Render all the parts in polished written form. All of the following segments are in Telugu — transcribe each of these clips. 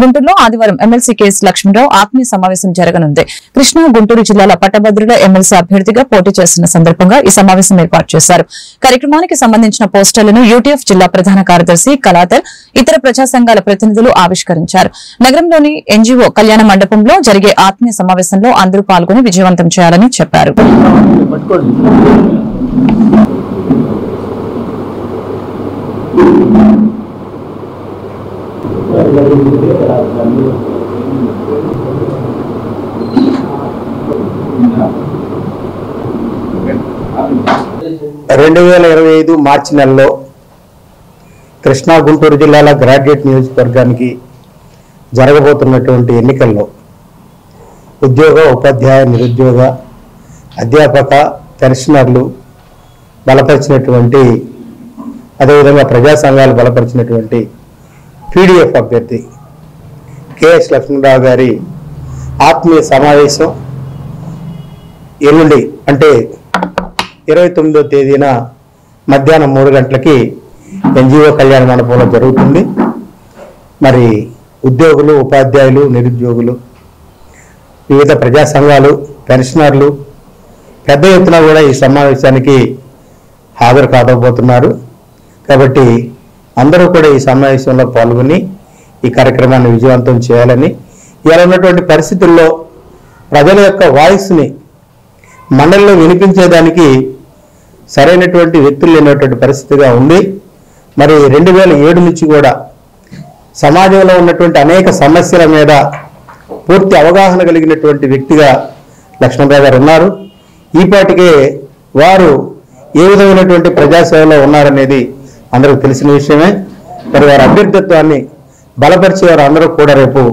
గుంటూరులో ఆదివారం ఎమ్మెల్సీ కేఎస్ లక్ష్మణరావు ఆత్మీయ సమావేశం జరగనుంది. కృష్ణా గుంటూరు జిల్లాల పట్టభద్రుల ఎమ్మెల్సీ అభ్యర్థిగా పోటీ చేస్తున్న సందర్భంగా ఈ సమావేశం ఏర్పాటు చేశారు. కార్యక్రమానికి సంబంధించిన పోస్టర్లను యూటీఎఫ్ జిల్లా ప్రధాన కార్యదర్శి కళాధర్, ఇతర ప్రజా సంఘాల ప్రతినిధులు ఆవిష్కరించారు. నగరంలోని ఎన్జీఓ కళ్యాణ మండపంలో జరిగే ఆత్మీయ సమావేశంలో అందరూ పాల్గొని విజయవంతం చేయాలని చెప్పారు. మార్చి నెలలో కృష్ణా గుంటూరు జిల్లాల గ్రాడ్యుయేట్ నియోజకవర్గానికి జరగబోతున్నటువంటి ఎన్నికల్లో ఉద్యోగ, ఉపాధ్యాయ, నిరుద్యోగ, అధ్యాపక, పెన్షనర్లు బలపరిచినటువంటి, అదేవిధంగా ప్రజా సంఘాలు బలపరిచినటువంటి పీడీఎఫ్ అభ్యర్థి కేఎస్ లక్ష్మణరావు గారి ఆత్మీయ సమావేశం ఎల్లుండి అంటే 29వ తేదీన మధ్యాహ్నం 3 గంటలకి ఎన్జీఓ కళ్యాణ మండపంలో జరుగుతుంది. మరి ఉద్యోగులు, ఉపాధ్యాయులు, నిరుద్యోగులు, వివిధ ప్రజా సంఘాలు, పెన్షనర్లు పెద్ద ఎత్తున కూడా ఈ సమావేశానికి హాజరు కాకపోతున్నారు. కాబట్టి అందరూ కూడా ఈ సమావేశంలో పాల్గొని ఈ కార్యక్రమాన్ని విజయవంతం చేయాలని, ఇలా ఉన్నటువంటి పరిస్థితుల్లో ప్రజల యొక్క వాయిస్ని మండలిలో వినిపించేదానికి సరైనటువంటి వ్యక్తులు లేనటువంటి పరిస్థితిగా ఉంది. మరి 2007 నుంచి కూడా సమాజంలో ఉన్నటువంటి అనేక సమస్యల మీద పూర్తి అవగాహన కలిగినటువంటి వ్యక్తిగా లక్ష్మణరావు గారు ఉన్నారు. ఈపాటికే వారు ఏ విధమైనటువంటి ప్రజాసేవలో ఉన్నారనేది అందరికీ తెలిసిన విషయమే. మరి వారి అభ్యర్థిత్వాన్ని బలపరిచేవారు అందరూ కూడా రేపు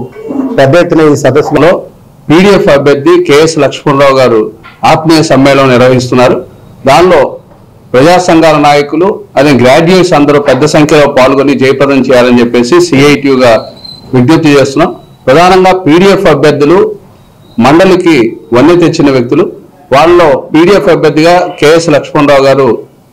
పెద్ద ఎత్తున ఈ సదస్సులో పీడీఎఫ్ అభ్యర్థి కేఎస్ లక్ష్మణరావు గారు ఆత్మీయ సమ్మేళనం నిర్వహిస్తున్నారు. దానిలో ప్రజా సంఘాల నాయకులు, అదే గ్రాడ్యుయేట్స్ అందరూ పెద్ద సంఖ్యలో పాల్గొని జయప్రదం చేయాలని చెప్పేసి సిఐటియుగా విజ్ఞప్తి చేస్తున్నాం. ప్రధానంగా పీడీఎఫ్ అభ్యర్థులు మండలికి వన్నె తెచ్చిన వ్యక్తులు. వాళ్ళలో పీడీఎఫ్ అభ్యర్థిగా కేఎస్ లక్ష్మణరావు గారు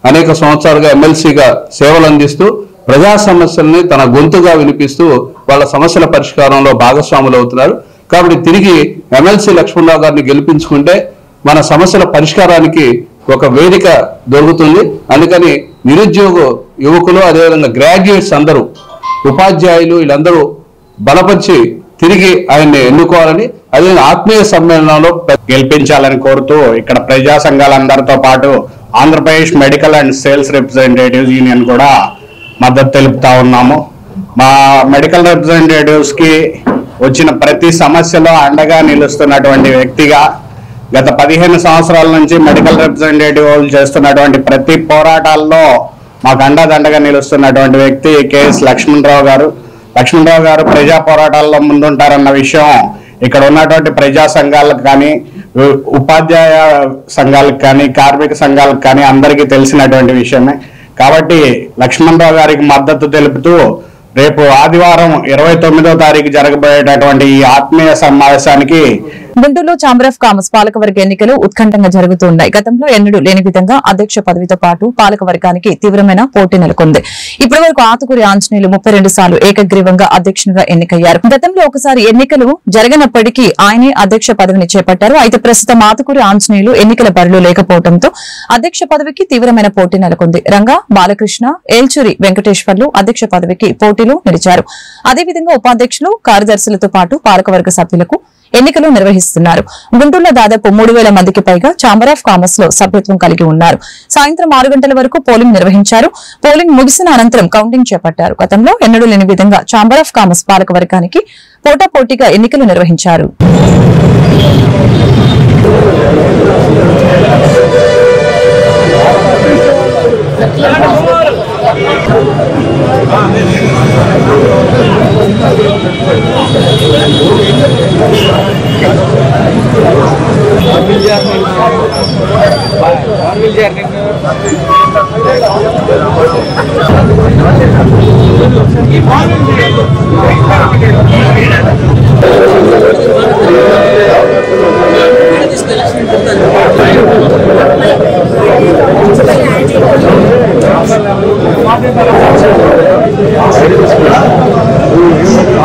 అనేక సంవత్సరాలుగా ఎమ్మెల్సీగా సేవలు అందిస్తూ ప్రజా సమస్యల్ని తన గొంతుగా వినిపిస్తూ వాళ్ళ సమస్యల పరిష్కారంలో భాగస్వాములు అవుతున్నారు. కాబట్టి తిరిగి ఎమ్మెల్సీ లక్ష్మణరావు గారిని గెలిపించుకుంటే మన సమస్యల పరిష్కారానికి ఒక వేదిక దొరుకుతుంది. అందుకని నిరుద్యోగ యువకులు, అదేవిధంగా గ్రాడ్యుయేట్స్ అందరూ, ఉపాధ్యాయులు వీళ్ళందరూ బలపరిచి తిరిగి ఆయన్ని ఎన్నుకోవాలని, అదే ఆత్మీయ సమ్మేళనంలో గెలిపించాలని కోరుతూ ఇక్కడ ప్రజా సంఘాలందరితో పాటు Andhra Pradesh medical and sales representatives union కూడా మద్దతు తెలుపుతా ఉన్నాము. మా మెడికల్ రిప్రజెంటేటివ్స్కి వచ్చిన ప్రతి సమస్యలో అండగా నిలుస్తున్నటువంటి వ్యక్తిగా, గత 15 సంవత్సరాల నుంచి మెడికల్ రిప్రజెంటేటివ్ చేస్తున్నటువంటి ప్రతి పోరాటాల్లో మాకు అండదండగా నిలుస్తున్నటువంటి వ్యక్తి కేఎస్ లక్ష్మణరావు గారు. లక్ష్మణరావు గారు ప్రజా పోరాటాల్లో ముందుంటారన్న విషయం ఇక్కడ ఉన్నటువంటి ప్రజా సంఘాలకు కానీ, ఉపాధ్యాయ సంఘాలకు కానీ, కార్మిక సంఘాలకు కానీ అందరికీ తెలిసినటువంటి విషయమే. కాబట్టి లక్ష్మణరావు గారికి మద్దతు తెలుపుతూ రేపు ఆదివారం 29వ తారీఖు జరగబోయేటటువంటి ఈ ఆత్మీయ సమావేశానికి గుంటూరులో ఛాంబర్ ఆఫ్ కామర్స్ పాలకవర్గ ఎన్నికలు ఉత్కంఠంగా జరుగుతున్నాయి. గతంలో ఎన్నడూ లేని విధంగా అధ్యక్ష పదవితో పాటు పాలకవర్గానికి తీవ్రమైన పోటీ నెలకొంది. ఇప్పటి వరకు ఆతుకూరి ఆంజనేయులు 32 సార్లు ఏకగ్రీవంగా అధ్యక్షునిగా ఎన్నికయ్యారు. గతంలో ఒకసారి ఎన్నికలు జరగనప్పటికీ ఆయనే అధ్యక్ష పదవిని చేపట్టారు. అయితే ప్రస్తుతం ఆతుకూరి ఆంజనేయులు ఎన్నికల బరిలో లేకపోవడంతో అధ్యక్ష పదవికి తీవ్రమైన పోటీ నెలకొంది. రంగా, బాలకృష్ణ, ఏల్చూరి వెంకటేశ్వర్లు అధ్యక్ష పదవికి పోటీలో నిలిచారు. అదేవిధంగా ఉపాధ్యక్షులు, కార్యదర్శులతో పాటు పాలకవర్గ సభ్యులకు ఎన్నికలు నిర్వహిస్తున్నారు. గుంటూరులో దాదాపు 3000 మందికి పైగా ఛాంబర్ ఆఫ్ కామర్స్ లో సభ్యత్వం కలిగి ఉన్నారు. సాయంత్రం 6 గంటల వరకు పోలింగ్ నిర్వహించారు. పోలింగ్ ముగిసిన అనంతరం కౌంటింగ్ చేపట్టారు. గతంలో ఎన్నడూ లేని విధంగా ఛాంబర్ ఆఫ్ కామర్స్ పాలకవర్గానికి పోటాపోటీగా ఎన్నికలు నిర్వహించారు.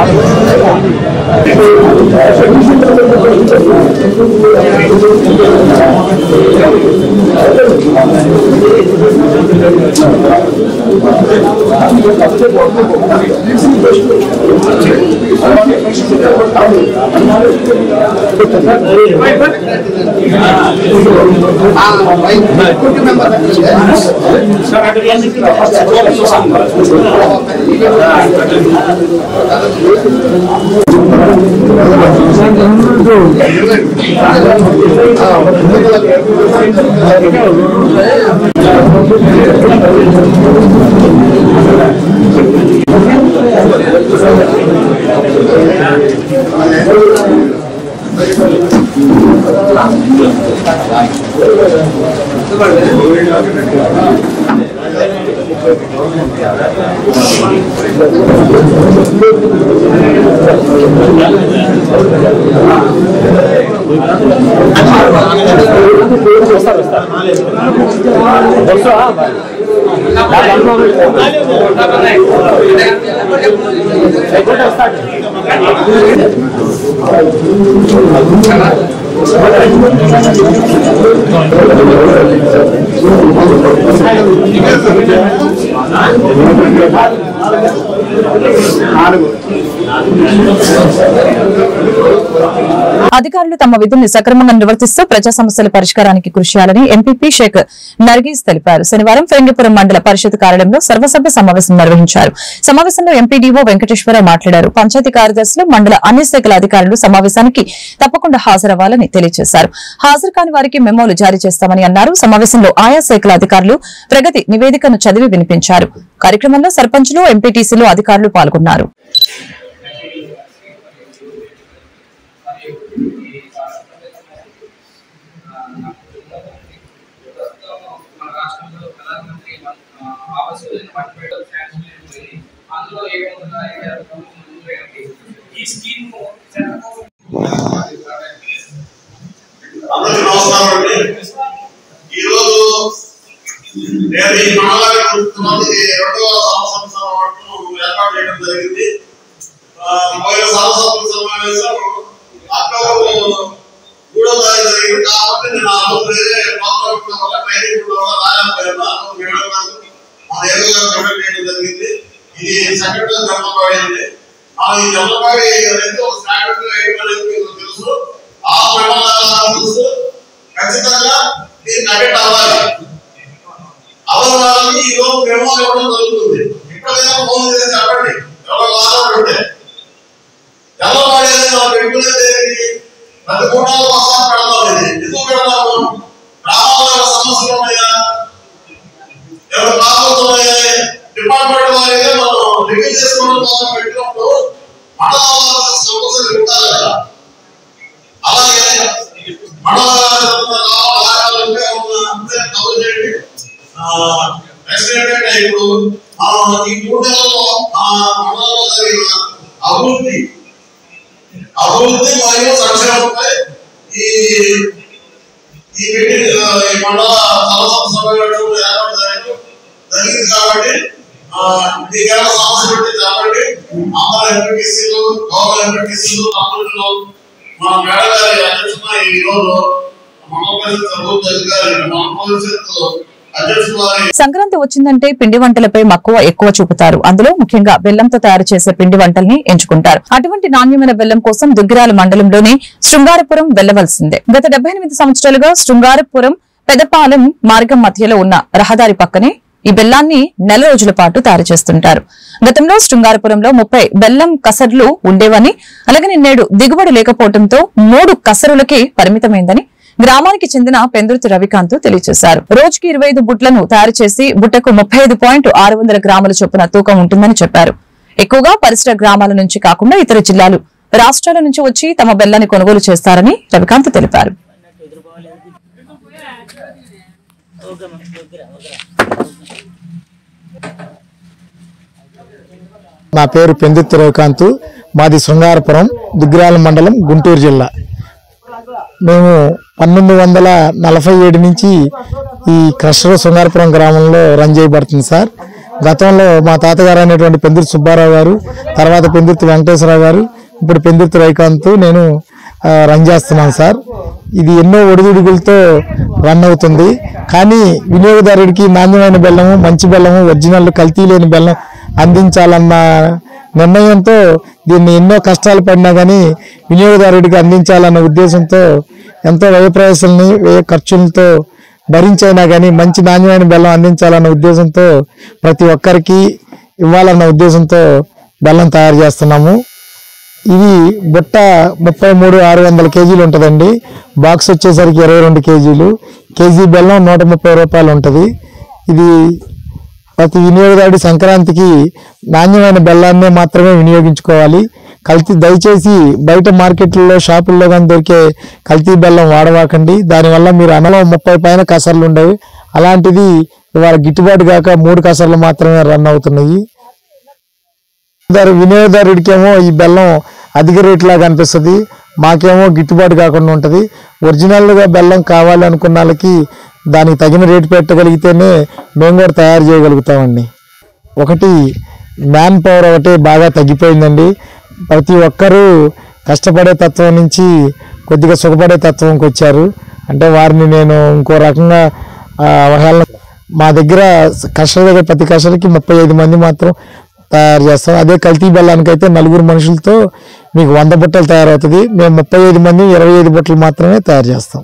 Thank you. అధికారులు తమ విధుల్ని సక్రమంగా నిర్వర్తిస్తూ ప్రజా సమస్యల పరిష్కారానికి కృషి చేయాలని ఎంపీపీ షేక్ నర్గీస్ తెలిపారు. శనివారం ఫిరంగిపురం మండల పరిషత్ కార్యాలయంలో సర్వసభ్య సమావేశం నిర్వహించారు. సమావేశంలో ఎంపీడీఓ వెంకటేశ్వరరావు మాట్లాడారు. పంచాయతీ కార్యదర్శులు మండల అన్ని శాఖల అధికారులు సమావేశానికి తప్పకుండా హాజరవ్వాలని తెలియజేశారు. హాజరు కాని వారికి మెమోలు జారీ చేస్తామని అన్నారు. సమావేశంలో ఆయా శాఖల అధికారులు ప్రగతి నివేదికను చదివి వినిపించారు. కార్యక్రమంలో సర్పంచులు, ఎంపీటీసీలు, అధికారులు పాల్గొన్నారు. అందరికీ నమస్కారం అండి. ఈరోజు నేను ఈ మండలానికి రెండవ సంవత్సరం ఏర్పాటు చేయడం జరిగింది. పోయిన సంవత్సరం సమావేశం అక్టోబర్ 3వ తారీఖు జరిగింది. కాబట్టి నేను ఆ రోజు ప్రోగ్రామ్ వల్ల ట్రైనింగ్ వల్ల రాయడం మన ఏదో కండక్ట్ చేయడం జరిగింది. ఇది సెకండ్ జన్మపాడి. ఈ జన్మపాడి అనేది ఒక స్టాండర్డ్ అనేది తెలుసు. ఆ మండలాలు ఖచ్చితంగా దీన్ని కనెక్ట్ అవ్వాలి. అవసరాలకి ఈ రోజు మెమో ఇవ్వడం జరుగుతుంది. ఇప్పటికైనా ఫోన్ చేసి చెప్పండి ఎవరు వాడాలంటే జన్మపాడి అనేది మనం పెట్టుకునేది ప్రతి కూటాల కోసం పెడతాం. ఇది ఎందుకు పెడతాము? గ్రామాల సమస్యలు ఉన్నాయా, ఎవరు రాబోతున్నాయి డిపార్ట్మెంట్ వారిగా మనం రివ్యూ చేసుకోవడం కోసం పెట్టినప్పుడు మండలాల సమస్యలు ఉంటారు కదా. అలాగే ఇప్పుడు ఈ 3 నెలల్లో మండలంలో జరిగిన అభివృద్ధి మరియు సంక్షేమంపై ఈ మండల సమావేశం ఏర్పాటు జరిగింది. కాబట్టి మీకేమైనా సమస్య పెట్టి చెప్పండి. అందరూ ఎంపీటీసీలు, గౌరవ ఎంపీటీసీలు, అభివృద్ధిలో మన మేడం గారి అధ్యక్షత ఈ రోజు మండల పరిషత్ అభివృద్ధి అధికారి మండల పరిషత్ సంక్రాంతి వచ్చిందంటే పిండి వంటలపై మక్కువ ఎక్కువ చూపుతారు. అందులో ముఖ్యంగా బెల్లంతో తయారు చేసే పిండి వంటల్ని ఎంచుకుంటారు. అటువంటి నాణ్యమైన బెల్లం కోసం దుగ్గిరాల మండలంలోని శృంగారపురం వెళ్లవలసిందే. గత 78 సంవత్సరాలుగా శృంగారపురం పెదపాలెం మార్గం మధ్యలో ఉన్న రహదారి పక్కనే ఈ బెల్లాన్ని నెల రోజుల పాటు తయారు చేస్తుంటారు. గతంలో శృంగారపురంలో 30 బెల్లం కసర్లు ఉండేవని, అలాగే నేడు దిగుబడి లేకపోవడంతో 3 కసరులకే పరిమితమైందని గ్రామానికి చెందిన పెందుర్తి రవికాంత్ తెలియజేశారు. రోజుకి 25 బుట్లను తయారు చేసి బుట్టకు 35.600 గ్రాముల చొప్పున తూకం ఉంటుందని చెప్పారు. ఎక్కువగా పరిసర గ్రామాల నుంచి కాకుండా ఇతర జిల్లాలు, రాష్ట్రాల నుంచి వచ్చి తమ బెల్లాన్ని కొనుగోలు చేస్తారని రవికాంత్ తెలిపారు. నా పేరు పెందుర్తి రవికాంత్. మాది శృంగారపురం, దుగ్గిరాల మండలం, గుంటూరు జిల్లా. మేము 1947 నుంచి ఈ క్రషర్ శృంగారపురం గ్రామంలో రన్ చేయబడుతుంది సార్. గతంలో మా తాతగారు అనేటువంటి పెందుర్తి సుబ్బారావు గారు, తర్వాత పెందుర్తి వెంకటేశ్వరరావు గారు, ఇప్పుడు పెందుర్తి రవికాంత్ నేను రన్ చేస్తున్నాను సార్. ఇది ఎన్నో ఒడిదుడుకులతో రన్ అవుతుంది. కానీ వినియోగదారుడికి నాణ్యమైన బెల్లము, మంచి బెల్లము, ఒరిజినల్ కల్తీ లేని బెల్లం అందించాలన్న నిర్ణయంతో దీన్ని ఎన్నో కష్టాలు పడినా కానీ వినియోగదారుడికి అందించాలన్న ఉద్దేశంతో ఎంతో వ్యయ ఖర్చులతో భరించైనా కానీ మంచి నాణ్యమైన బెల్లం అందించాలన్న ఉద్దేశంతో ప్రతి ఒక్కరికి ఇవ్వాలన్న ఉద్దేశంతో బెల్లం తయారు చేస్తున్నాము. ఇది బుట్ట 33,600 కేజీలు ఉంటుందండి. బాక్స్ వచ్చేసరికి 22 కేజీలు. కేజీ బెల్లం 130 రూపాయలు ఉంటుంది. ఇది ప్రతి వినియోగదారుడి సంక్రాంతికి నాణ్యమైన బెల్లాన్నే మాత్రమే వినియోగించుకోవాలి. దయచేసి బయట మార్కెట్లలో షాపుల్లో కానీ దొరికే కల్తీ బెల్లం వాడవాకండి. దానివల్ల మీరు అనలో 30 పైన కసర్లు ఉండేవి. అలాంటిది ఇవాళ గిట్టుబాటు కాక 3 కసర్లు మాత్రమే రన్ అవుతున్నాయి. వినియోగదారుడికేమో ఈ బెల్లం అధిక రేట్ లాగా అనిపిస్తుంది, మాకేమో గిట్టుబాటు కాకుండా ఉంటుంది. ఒరిజినల్గా బెల్లం కావాలి అనుకున్న వాళ్ళకి దానికి తగిన రేటు పెట్టగలిగితేనే మేము కూడా తయారు చేయగలుగుతామండి. ఒకటి మ్యాన్ పవర్ ఒకటి బాగా తగ్గిపోయిందండి. ప్రతి ఒక్కరూ కష్టపడే తత్వం నుంచి కొద్దిగా సుఖపడే తత్వంకి వచ్చారు. అంటే వారిని నేను ఇంకో రకంగా అవహేళన, మా దగ్గర ప్రతి కర్షకులకి 35 మంది మాత్రం తయారు చేస్తాం. అదే కల్తీ బెల్లానికి అయితే 4 మనుషులతో మీకు 100 బుట్టలు తయారవుతుంది. మేము 35 మంది 25 బుట్టలు మాత్రమే తయారు చేస్తాం.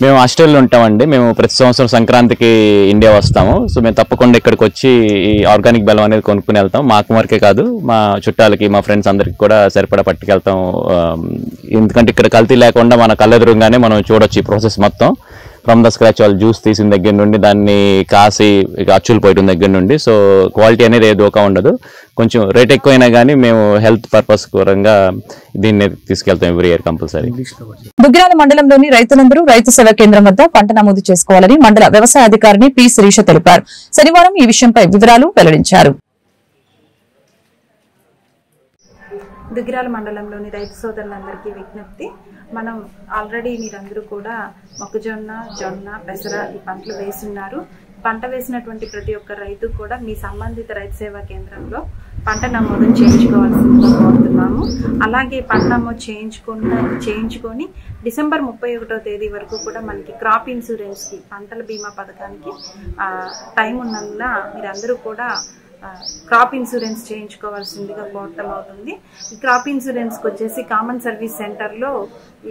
మేము ఆస్ట్రేలియాలో ఉంటామండి. మేము ప్రతి సంవత్సరం సంక్రాంతికి ఇండియా వస్తాము. సో మేము తప్పకుండా ఇక్కడికి వచ్చి ఈ ఆర్గానిక్ బెల్లం అనేది కొనుక్కుని వెళ్తాం. మాకు వరకే కాదు, మా చుట్టాలకి, మా ఫ్రెండ్స్ అందరికి కూడా సరిపడా పట్టుకెళ్తాం. ఎందుకంటే ఇక్కడ కల్తీ లేకుండా మన కళ్ళెదురుగానే మనం చూడొచ్చు ఈ ప్రాసెస్ మొత్తం. ఫ్రమ్ ద స్క్రాచ్ వాళ్ళు జ్యూస్ తీసిన దగ్గర నుండి దాన్ని కాసి అచ్చులు పోయడం దగ్గర నుండి. సో క్వాలిటీ అనేది ఏ దోకా ఉండదు. కొంచెం రేట్ ఎక్కువైనా కానీ మేము హెల్త్ పర్పస్ పరంగా దీన్ని తీసుకెళ్తాం ఎవ్రీ ఇయర్ కంపల్సరీ. దుగ్గిరాల మండలంలోని రైతులందరూ రైతు సేవా కేంద్రం వద్ద పంట నమోదు చేసుకోవాలని మండల వ్యవసాయ అధికారిని పి శిరీష తెలిపారు. శనివారం ఈ విషయంపై వివరాలు వెల్లడించారు. దుగ్గిరాల మండలంలోని రైతు సోదరులందరికీ విజ్ఞప్తి, మనం ఆల్రెడీ మీరందరూ కూడా మొక్కజొన్న, జొన్న, పెసర ఈ పంటలు వేస్తున్నారు. పంట వేసినటువంటి ప్రతి ఒక్క రైతు కూడా మీ సంబంధిత రైతు సేవా కేంద్రంలో పంట నమోదు చేయించుకోవాల్సిందిగా కోరుతున్నాము. అలాగే పంట నమోదు చేయించుకొని డిసెంబర్ 31వ తేదీ వరకు కూడా మనకి క్రాప్ ఇన్సూరెన్స్కి, పంటల బీమా పథకానికి టైం ఉన్నందున మీరందరూ కూడా క్రాప్ ఇన్సూరెన్స్ చేయించుకోవాల్సిందిగా కోరటం అవుతుంది. ఈ క్రాప్ ఇన్సూరెన్స్కి వచ్చేసి కామన్ సర్వీస్ సెంటర్లో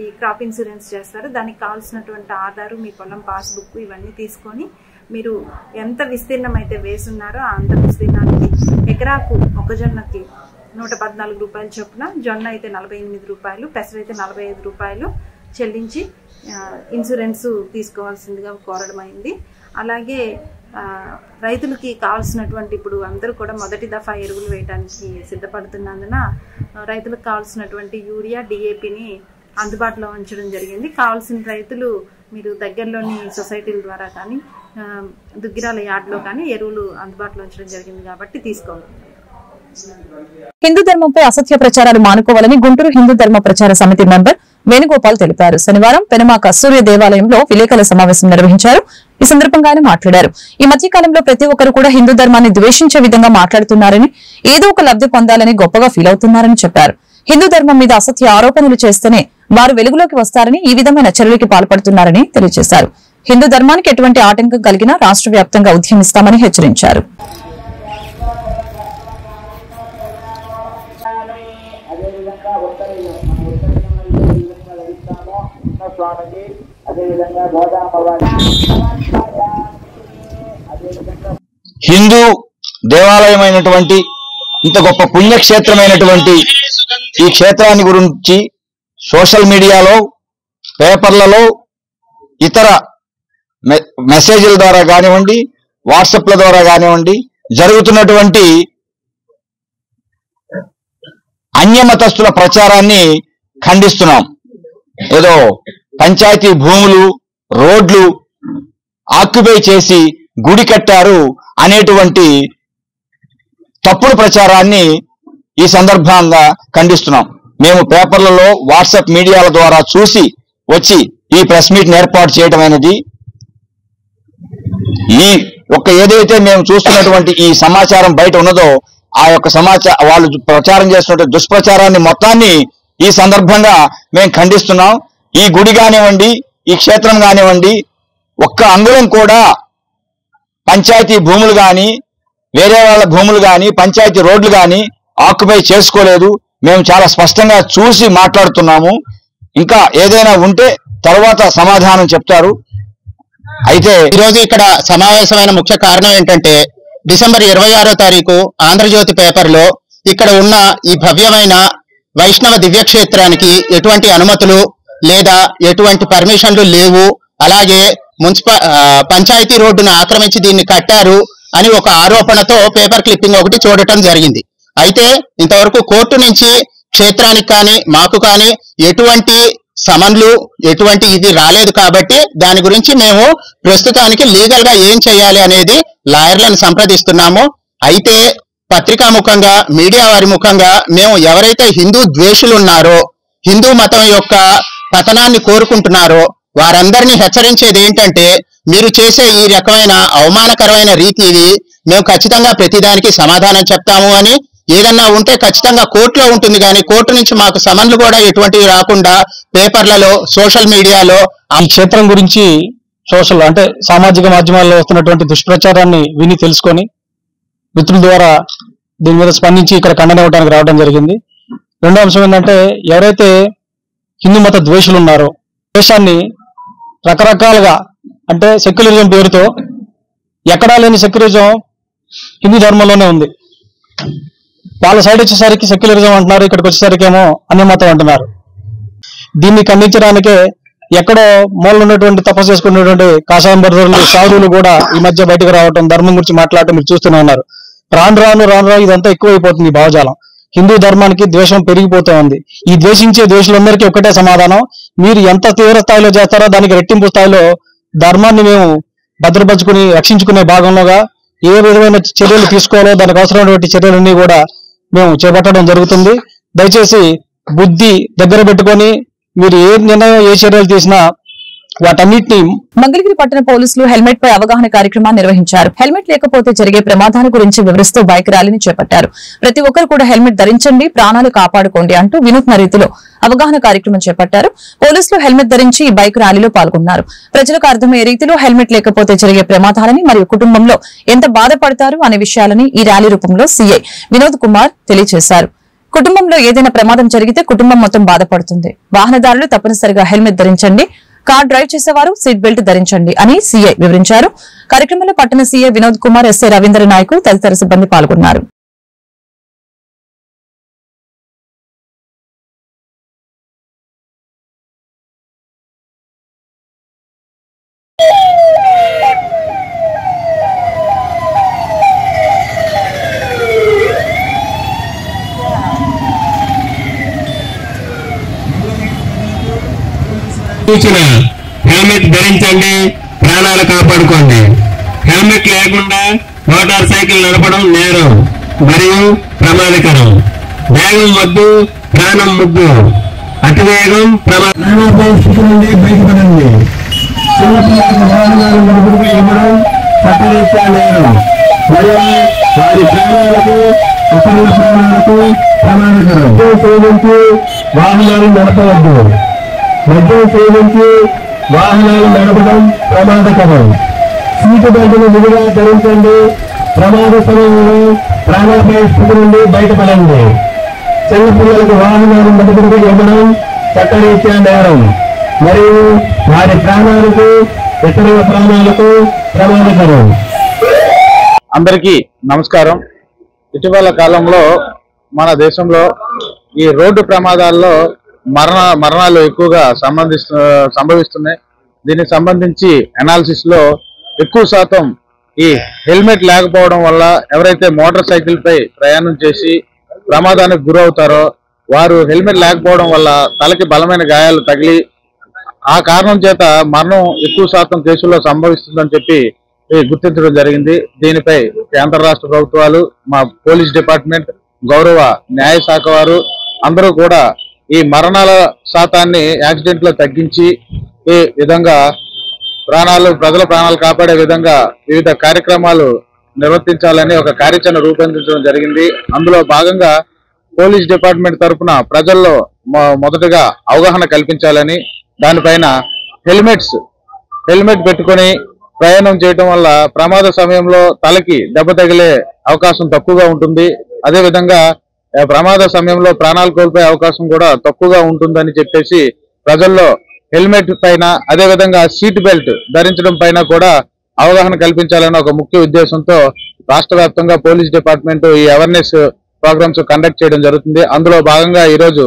ఈ క్రాప్ ఇన్సూరెన్స్ చేస్తారు. దానికి కావాల్సినటువంటి ఆధారు, మీ పొలం పాస్బుక్ ఇవన్నీ తీసుకొని మీరు ఎంత విస్తీర్ణం అయితే వేసున్నారో అంత విస్తీర్ణానికి ఎకరాకు మొక్కజొన్నకి 114 రూపాయలు చొప్పున, జొన్న అయితే 48 రూపాయలు, పెసర అయితే 45 రూపాయలు చెల్లించి ఇన్సూరెన్స్ తీసుకోవాల్సిందిగా కోరడం అయింది. అలాగే రైతులకి కావాల్సినటువంటి, ఇప్పుడు అందరూ కూడా మొదటి దఫా ఎరువులు వేయడానికి సిద్ధపడుతున్నందున రైతులకు కావాల్సినటువంటి యూరియా, డిఏపిని అందుబాటులో ఉంచడం జరిగింది. కావాల్సిన రైతులు మీరు దగ్గరలోని సొసైటీల ద్వారా కానీ దుగ్గిరాల యార్డ్లో కానీ ఎరువులు అందుబాటులో ఉంచడం జరిగింది కాబట్టి తీసుకోవాలి. హిందూ ధర్మంపై అసత్య ప్రచారాలు మానుకోవాలని గుంటూరు హిందూ ధర్మ ప్రచార సమితి మెంబర్ వేణుగోపాల్ తెలిపారు. శనివారం పెనమాక సూర్య దేవాలయంలో విలేకరుల సమావేశం నిర్వహించారు. ఈ సందర్భంగా ఆయన మాట్లాడారు. ఈ మధ్య కాలంలో ప్రతి ఒక్కరు కూడా హిందూ ధర్మాన్ని ద్వేషించే విధంగా మాట్లాడుతున్నారని, ఏదో ఒక లబ్ధి పొందాలని గొప్పగా ఫీల్ అవుతున్నారని చెప్పారు. హిందూ ధర్మం మీద అసత్య ఆరోపణలు చేస్తేనే వారు వెలుగులోకి వస్తారని, ఈ విధమైన చర్యలకి పాల్పడుతున్నారని తెలియజేశారు. హిందూ ధర్మానికి ఎటువంటి ఆటంకం కలిగినా రాష్ట్ర వ్యాప్తంగా ఉద్యమిస్తామని హెచ్చరించారు. హిందూ దేవాలయమైనటువంటి ఇంత గొప్ప పుణ్యక్షేత్రమైనటువంటి ఈ క్షేత్రాన్ని గురించి సోషల్ మీడియాలో, పేపర్లలో, ఇతర మెసేజ్ల ద్వారా కానివ్వండి, వాట్సాప్ల ద్వారా కానివ్వండి జరుగుతున్నటువంటి అన్యమతస్థుల ప్రచారాన్ని ఖండిస్తున్నాం. ఏదో పంచాయతీ భూములు, రోడ్లు ఆక్యుపై చేసి గుడి కట్టారు అనేటువంటి తప్పుడు ప్రచారాన్ని ఈ సందర్భంగా ఖండిస్తున్నాం. మేము పేపర్లలో, వాట్సాప్ మీడియాల ద్వారా చూసి వచ్చి ఈ ప్రెస్ మీట్ ఏర్పాటు చేయడం అనేది, ఈ ఏదైతే మేము చూస్తున్నటువంటి ఈ సమాచారం బయట ఉన్నదో ఆ యొక్క వాళ్ళు ప్రచారం చేస్తున్న దుష్ప్రచారాన్ని మొత్తాన్ని ఈ సందర్భంగా మేము ఖండిస్తున్నాం. ఈ గుడి కానివ్వండి, ఈ క్షేత్రం కానివ్వండి, ఒక్క అంగుళం కూడా పంచాయతీ భూములు కానీ, వేరే వాళ్ళ భూములు కానీ, పంచాయతీ రోడ్లు కానీ ఆక్యుపై చేసుకోలేదు. మేము చాలా స్పష్టంగా చూసి మాట్లాడుతున్నాము. ఇంకా ఏదైనా ఉంటే తర్వాత సమాధానం చెప్తారు. అయితే ఈరోజు ఇక్కడ సమావేశమైన ముఖ్య కారణం ఏంటంటే, డిసెంబర్ 26వ తారీఖు ఆంధ్రజ్యోతి పేపర్లో ఇక్కడ ఉన్న ఈ భవ్యమైన వైష్ణవ దివ్యక్షేత్రానికి ఎటువంటి అనుమతులు లేదా ఎటువంటి పర్మిషన్లు లేవు, అలాగే పంచాయతీ రోడ్డును ఆక్రమించి దీన్ని కట్టారు అని ఒక ఆరోపణతో పేపర్ క్లిప్పింగ్ ఒకటి చూడటం జరిగింది. అయితే ఇంతవరకు కోర్టు నుంచి క్షేత్రానికి కానీ మాకు కానీ ఎటువంటి సమన్లు ఎటువంటి ఇది రాలేదు. కాబట్టి దాని గురించి మేము ప్రస్తుతానికి లీగల్ గా ఏం చేయాలి అనేది లాయర్లను సంప్రదిస్తున్నాము. అయితే పత్రికా ముఖంగా, మీడియా వారి ముఖంగా మేము ఎవరైతే హిందూ ద్వేషులు ఉన్నారో, హిందూ మతం యొక్క పతనాన్ని కోరుకుంటున్నారో వారందరినీ హెచ్చరించేది ఏంటంటే, మీరు చేసే ఈ రకమైన అవమానకరమైన రీతి ఇది, మేము ఖచ్చితంగా ప్రతిదానికి సమాధానం చెప్తాము అని, ఏదన్నా ఉంటే ఖచ్చితంగా కోర్టులో ఉంటుంది కానీ కోర్టు నుంచి మాకు సమన్లు కూడా ఎటువంటివి రాకుండా పేపర్లలో, సోషల్ మీడియాలో ఆ క్షేత్రం గురించి అంటే సామాజిక మాధ్యమాల్లో వస్తున్నటువంటి దుష్ప్రచారాన్ని విని తెలుసుకొని మిత్రుల ద్వారా దీని మీద స్పందించి ఇక్కడ ఖండన ఇవ్వడానికి రావడం జరిగింది. రెండో అంశం ఏంటంటే, ఎవరైతే హిందూ మత ద్వేషులు ఉన్నారో దేశాన్ని రకరకాలుగా అంటే సెక్యులరిజం పేరుతో ఎక్కడా లేని సెక్యులరిజం హిందూ ధర్మంలోనే ఉంది. వాళ్ళ సైడ్ వచ్చేసరికి సెక్యులరిజం అంటున్నారు, ఇక్కడికి వచ్చేసరికి ఏమో అన్య మతం అంటున్నారు. దీన్ని ఖండించడానికే ఎక్కడో మూలలో ఉన్నటువంటి తపస్సు చేసుకున్నటువంటి కాషాయం బర్దరులు, సాధువులు కూడా ఈ మధ్య బయటకు రావటం, ధర్మం గురించి మాట్లాడటం మీరు చూస్తూనే ఉన్నారు. రాను రాను ఇదంతా ఎక్కువైపోతుంది. ఈ భావజాలం హిందూ ధర్మానికి ద్వేషం పెరిగిపోతూ ఉంది. ఈ ద్వేషించే ద్వేషులందరికీ ఒకటే సమాధానం, మీరు ఎంత తీవ్ర స్థాయిలో చేస్తారో దానికి రెట్టింపు స్థాయిలో ధర్మాన్ని మేము భద్రపరుచుకుని రక్షించుకునే భాగంలోగా ఏ విధమైన చర్యలు తీసుకోవాలో దానికి అవసరమైనటువంటి చర్యలన్నీ కూడా మేము చేపట్టడం జరుగుతుంది. దయచేసి బుద్ధి దగ్గర పెట్టుకొని మీరు ఏ నిర్ణయం, ఏ చర్యలు తీసినా వాటన్నిటిని. మంగళగిరి పట్టణ పోలీసులు హెల్మెట్ పై అవగాహన కార్యక్రమాన్ని నిర్వహించారు. హెల్మెట్ లేకపోతే జరిగే ప్రమాదాల గురించి వివరిస్తూ బైక్ ర్యాలీని చేపట్టారు. ప్రతి ఒక్కరు కూడా హెల్మెట్ ధరించండి, ప్రాణాలు కాపాడుకోండి అంటూ వినూత్న రీతిలో అవగాహన కార్యక్రమం చేపట్టారు. పోలీసులు హెల్మెట్ ధరించి ఈ బైక్ ర్యాలీలో పాల్గొన్నారు. ప్రజలకు అర్థమయ్యే రీతిలో హెల్మెట్ లేకపోతే జరిగే ప్రమాదాలని మరియు కుటుంబంలో ఎంత బాధపడతారు అనే విషయాలని ఈ ర్యాలీ రూపంలో సీఐ వినోద్ కుమార్ తెలియజేశారు. కుటుంబంలో ఏదైనా ప్రమాదం జరిగితే కుటుంబం మొత్తం బాధపడుతుంది. వాహనదారులు తప్పనిసరిగా హెల్మెట్ ధరించండి, కార్ డ్రైవ్ చేసేవారు సీట్ బెల్ట్ ధరించండి అని సీఐ వివరించారు. కార్యక్రమంలో పట్టణ సీఐ వినోద్ కుమార్, ఎస్ఐ రవీంద్ర నాయక్ తదితర సిబ్బంది పాల్గొన్నారు. సూచన: హెల్మెట్ ధరించండి, ప్రాణాలు కాపాడుకోండి. హెల్మెట్ లేకుండా మోటార్ సైకిల్ నడపడం నేరం మరియు ప్రమాదకరం. వేగం వద్దు, ప్రాణం ముద్దు. అతివేగం స్థితి నుండి బయటపడండి. వాహనాలు నడుపుకు ఇవ్వడం చట్టరీత్యా నేరం మరియు వారి ప్రాణాలకు, ఇతరుల ప్రాణాలకు ప్రమాదకరం. సేవించి వాహనాలు నడపవద్దు. మద్యం సేవించి వాహనాలు నడపడం ప్రమాదకరం. సీటు బెల్ట్ను విధిగా ధరించండి. ప్రమాద సమయంలో ప్రాణాపాయ స్థితి నుండి బయటపడండి. చిన్నపిల్లలకు వాహనాలు నడుపుకు ఇవ్వడం చట్టరీత్యా నేరం మరియు వారి ప్రాణాలకు, ఇతరుల ప్రాణాలకు ప్రమాదకరం. అందరికీ నమస్కారం. ఇటీవల కాలంలో మన దేశంలో ఈ రోడ్డు ప్రమాదాల్లో మరణాలు ఎక్కువగా సంభవిస్తున్నాయి. దీనికి సంబంధించి అనాలిసిస్ లో ఎక్కువ శాతం ఈ హెల్మెట్ లేకపోవడం వల్ల ఎవరైతే మోటార్ సైకిల్ పై ప్రయాణం చేసి ప్రమాదానికి గురవుతారో వారు హెల్మెట్ లేకపోవడం వల్ల తలకి బలమైన గాయాలు తగిలి ఆ కారణం చేత మరణం ఎక్కువ శాతం కేసుల్లో సంభవిస్తుందని చెప్పి గుర్తించడం జరిగింది. దీనిపై కేంద్ర రాష్ట్ర ప్రభుత్వాలు, మా పోలీస్ డిపార్ట్మెంట్, గౌరవ న్యాయ శాఖ వారు అందరూ కూడా ఈ మరణాల శాతాన్ని యాక్సిడెంట్ లో తగ్గించి ఈ విధంగా ప్రజల ప్రాణాలు కాపాడే విధంగా వివిధ కార్యక్రమాలు నిర్వర్తించాలని ఒక కార్యాచరణ రూపొందించడం జరిగింది. అందులో భాగంగా పోలీస్ డిపార్ట్మెంట్ తరఫున ప్రజల్లో మొదటగా అవగాహన కల్పించాలని, దానిపైన హెల్మెట్ పెట్టుకొని ప్రయాణం చేయడం వల్ల ప్రమాద సమయంలో తలకి దెబ్బ తగిలే అవకాశం తక్కువగా ఉంటుంది. అదేవిధంగా ప్రమాద సమయంలో ప్రాణాలు కోల్పోయే అవకాశం కూడా తక్కువగా ఉంటుందని చెప్పేసి ప్రజల్లో హెల్మెట్ పైన, అదేవిధంగా సీట్ బెల్ట్ ధరించడం పైన కూడా అవగాహన కల్పించాలని ఒక ముఖ్య ఉద్దేశంతో రాష్ట్ర వ్యాప్తంగా పోలీస్ డిపార్ట్మెంట్ ఈ అవేర్నెస్ ప్రోగ్రామ్స్ కండక్ట్ చేయడం జరుగుతుంది. అందులో భాగంగా ఈరోజు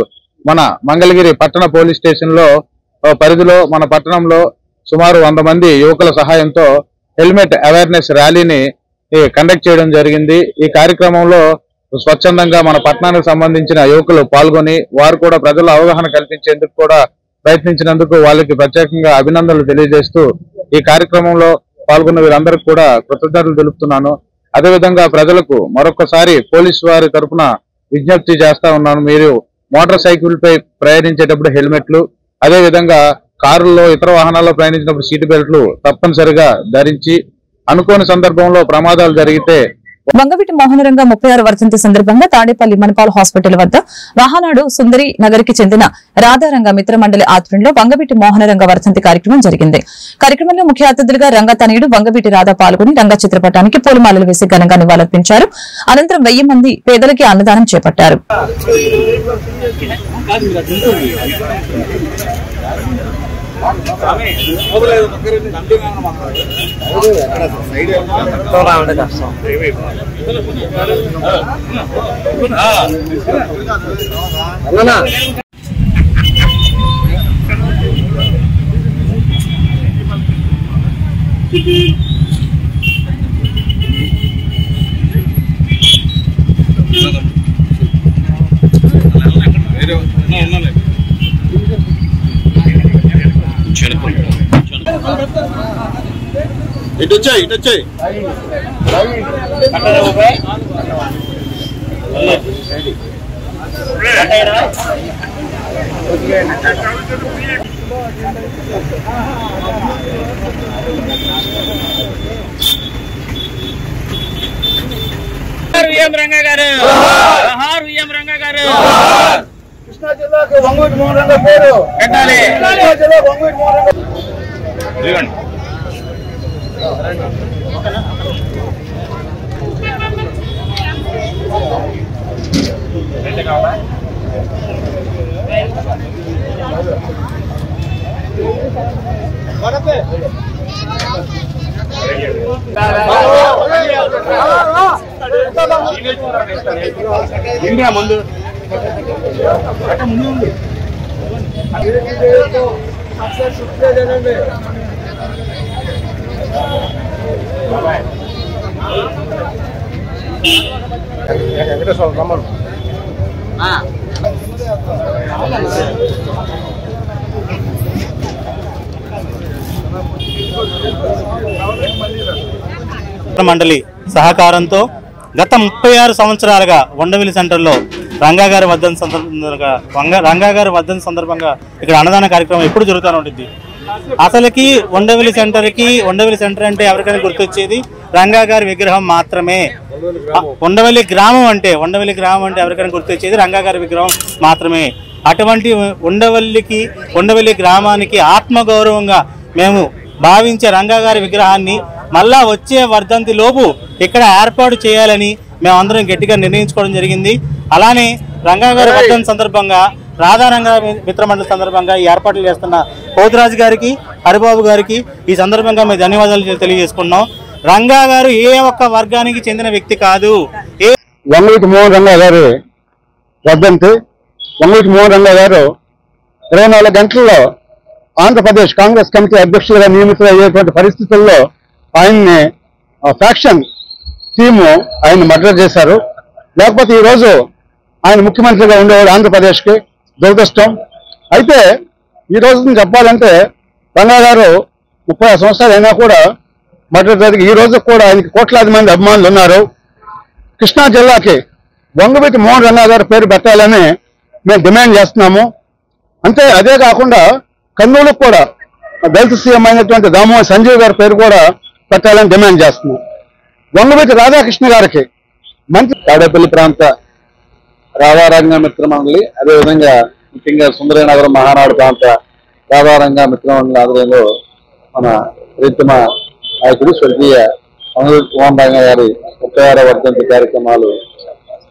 మన మంగళగిరి పట్టణ పోలీస్ స్టేషన్ లో పరిధిలో మన పట్టణంలో సుమారు 100 మంది యువకుల సహాయంతో హెల్మెట్ అవేర్నెస్ ర్యాలీని కండక్ట్ చేయడం జరిగింది. ఈ కార్యక్రమంలో స్వచ్ఛందంగా మన పట్టణానికి సంబంధించిన యువకులు పాల్గొని వారు కూడా ప్రజల అవగాహన కల్పించేందుకు కూడా ప్రయత్నించినందుకు వాళ్ళకి ప్రత్యేకంగా అభినందనలు తెలియజేస్తూ ఈ కార్యక్రమంలో పాల్గొన్న వీరందరికీ కూడా కృతజ్ఞతలు తెలుపుతున్నాను. అదేవిధంగా ప్రజలకు మరొకసారి పోలీసు వారి తరఫున విజ్ఞప్తి చేస్తా ఉన్నాను. మీరు మోటార్ సైకిల్ పై ప్రయాణించేటప్పుడు హెల్మెట్లు, అదేవిధంగా కారుల్లో ఇతర వాహనాల్లో ప్రయాణించినప్పుడు సీట్ బెల్ట్లు తప్పనిసరిగా ధరించి, అనుకోని సందర్భంలో ప్రమాదాలు జరిగితే వంగవీటి మోహనరంగ 36వ వర్ధంతి సందర్భంగా తాడేపల్లి మణిపాల్ హాస్పిటల్ వద్ద మహానాడు సుందరి నగర్ కి చెందిన రాధారంగ మిత్ర మండలి ఆధ్వర్యంలో వంగవీటి మోహనరంగ వర్ధంతి కార్యక్రమం జరిగింది. కార్యక్రమంలో ముఖ్య అతిథులుగా రంగ తనయుడు వంగవీటి రాధ పాల్గొని రంగ చిత్రపటానికి పూలమాలలు వేసి ఘనంగా నివాళులర్పించారు. అనంతరం 1000 మంది పేదలకి అన్నదానం చేపట్టారు. ఇటు వచ్చాయి కృష్ణా జిల్లాకు వంగవీటి మోహనరంగ పేరు పెట్టాలి. కృష్ణా జిల్లాకు వంగవీటి మోహనరంగ ఇండియా ముందు ఉంది. మండలి సహకారంతో గత 36 సంవత్సరాలుగా ఉండవెల్లి సెంటర్లో రంగాగారి వర్ధంతి సందర్భంగా ఇక్కడ అన్నదాన కార్యక్రమం ఎప్పుడు జరుగుతూనే ఉంటుంది. అసలుకి ఉండవెల్లి సెంటర్ అంటే ఎవరికైనా గుర్తొచ్చేది రంగాగారి విగ్రహం మాత్రమే. ఉండవెల్లి గ్రామం అంటే ఎవరికైనా గుర్తొచ్చేది రంగాగారి విగ్రహం మాత్రమే. అటువంటి ఉండవెల్లి గ్రామానికి ఆత్మగౌరవంగా మేము భావించే రంగాగారి విగ్రహాన్ని మళ్ళా వచ్చే వర్ధంతి లోపు ఇక్కడ ఏర్పాటు చేయాలని మేమందరం గట్టిగా నిర్ణయించుకోవడం జరిగింది. అలానే రంగాగారి వర్ధంతి సందర్భంగా రాధారంగ మిత్రమండలి సందర్భంగా ఈ ఏర్పాట్లు చేస్తున్న పోతురాజు గారికి, హరిబాబు గారికి ఈ సందర్భంగా మేము ధన్యవాదాలు తెలియజేసుకున్నాం. రంగా గారు ఏ ఒక్క వర్గానికి చెందిన వ్యక్తి కాదు. వంగవీటి మోహన్ రంగా గారి వర్ధంతి. వంగవీటి మోహన్ రంగా గారు 24 గంటల్లో ఆంధ్రప్రదేశ్ కాంగ్రెస్ కమిటీ అధ్యక్షులుగా నియమితులయ్యేటువంటి పరిస్థితుల్లో ఆయన్ని ఫ్యాక్షన్ టీము ఆయన మర్డర్ చేశారు. లేకపోతే ఈరోజు ఆయన ముఖ్యమంత్రిగా ఉండేవాడు ఆంధ్రప్రదేశ్కి. దురదృష్టం. అయితే ఈ రోజు చెప్పాలంటే రంగా గారు 30 సంవత్సరాలు అయినా కూడా మర్డర్ జరిగి ఈ రోజు కూడా ఆయనకి కోట్లాది మంది అభిమానులు ఉన్నారు. కృష్ణా జిల్లాకి వంగవీటి మోహన్ రంగా గారి పేరు పెట్టాలని మేము డిమాండ్ చేస్తున్నాము. అంతే అదే కాకుండా కర్నూలుకు కూడా దళిత సీఎం అయినటువంటి దామోదర్ సంజీవ్ గారి పేరు కూడా పెట్టాలని డిమాండ్ చేస్తున్నాం. వంగవీటి రాధాకృష్ణ గారికి మంత్రి తాడేపల్లి ప్రాంత రాధారంగ మిత్ర మండలి, అదేవిధంగా ముఖ్యంగా సుందరనగరం మహానాడు ప్రాంత రాధారంగ మిత్ర మండలి ఆధ్వర్యంలో మన ప్రీతమ నాయకుడు స్వర్గీయ మోహన్ రంగ గారి 36వ వర్ధంతి కార్యక్రమాలు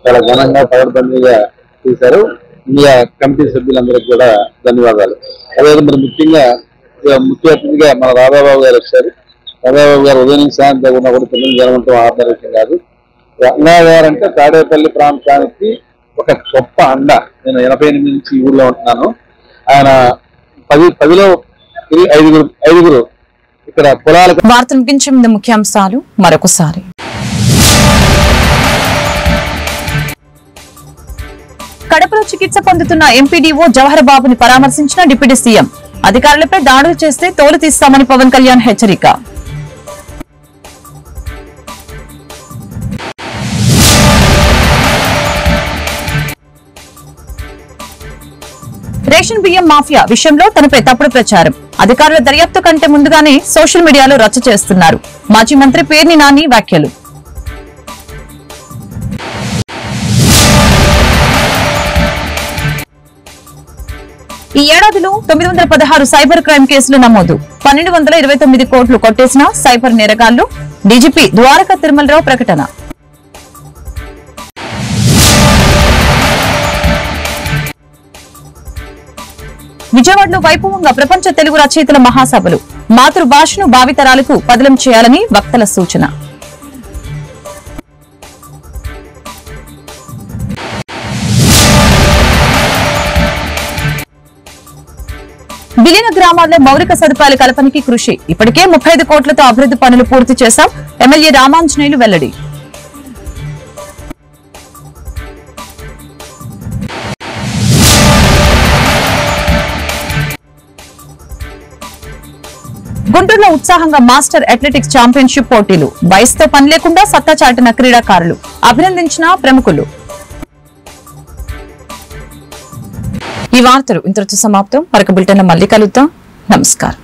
చాలా ఘనంగా పకడ్బందీగా చేశారు. ఇండియా కమిటీ సభ్యులందరికీ కూడా ధన్యవాదాలు. అదేవిధంగా మరి ముఖ్యంగా ముఖ్య అతిథిగా మన రాధాబాబు గారు వచ్చారు. రాధాబాబు గారు ఉదయం నుంచి సాయంత్రం కూడా పిల్లలు జరగడం ఆధారితం కాదు. రంగా గారు అంటే తాడేపల్లి ప్రాంతానికి ఒక గొప్ప అండ. నేను 88 నుంచి ఈ ఊర్లో ఉంటున్నాను. ఆయన 10లో ఐదుగురు ఇక్కడ కులాలకు. వార్తలు ముగించే ముందు ముఖ్యాంశాలు మరొకసారి. కడపలో చికిత్స పొందుతున్న ఎంపీడీఓ జవహర్ బాబుని పరామర్శించిన డిప్యూటీ సీఎం. అధికారులపై దాడులు చేస్తే తోలు తీస్తామని పవన్ కళ్యాణ్ హెచ్చరిక. రేషన్ బియ్యం మాఫియా విషయంలో తనపై తప్పుడు ప్రచారం. అధికారుల దర్యాప్తు కంటే ముందుగానే సోషల్ మీడియాలో రచ్చ చేస్తున్నారు. మాజీ మంత్రి పేర్ని నాని వ్యాఖ్యలు. ఈ ఏడాదిలో 916 సైబర్ క్రైమ్ కేసులు నమోదు. 1229 కోట్లు కొట్టేసిన సైబర్ నేరగాళ్లు. డీజీపీ ద్వారకా తిరుమలరావు ప్రకటన. విజయవాడలో వైభవంగా ప్రపంచ తెలుగు రచయితల మహాసభలు. మాతృభాషను భావితరాలకు పదిలం చేయాలని వక్తల సూచన. విలీన గ్రామాల్లో మౌలిక సదుపాయాల కల్పనకి కృషి. ఇప్పటికే 35 కోట్లతో అభివృద్ధి పనులు పూర్తి చేశాం. ఎమ్మెల్యే రామాంజనేయులు వెల్లడి. గుంటూరులో ఉత్సాహంగా మాస్టర్ అథ్లెటిక్స్ ఛాంపియన్షిప్ పోటీలు. వయసుతో పని లేకుండా సత్తా చాటిన క్రీడాకారులు. అభినందించిన ప్రముఖులు. ఈ వార్తలు ఇంతటితో సమాప్తం. మరొక బులెటిన్లో మళ్ళీ కలుద్దాం. నమస్కారం.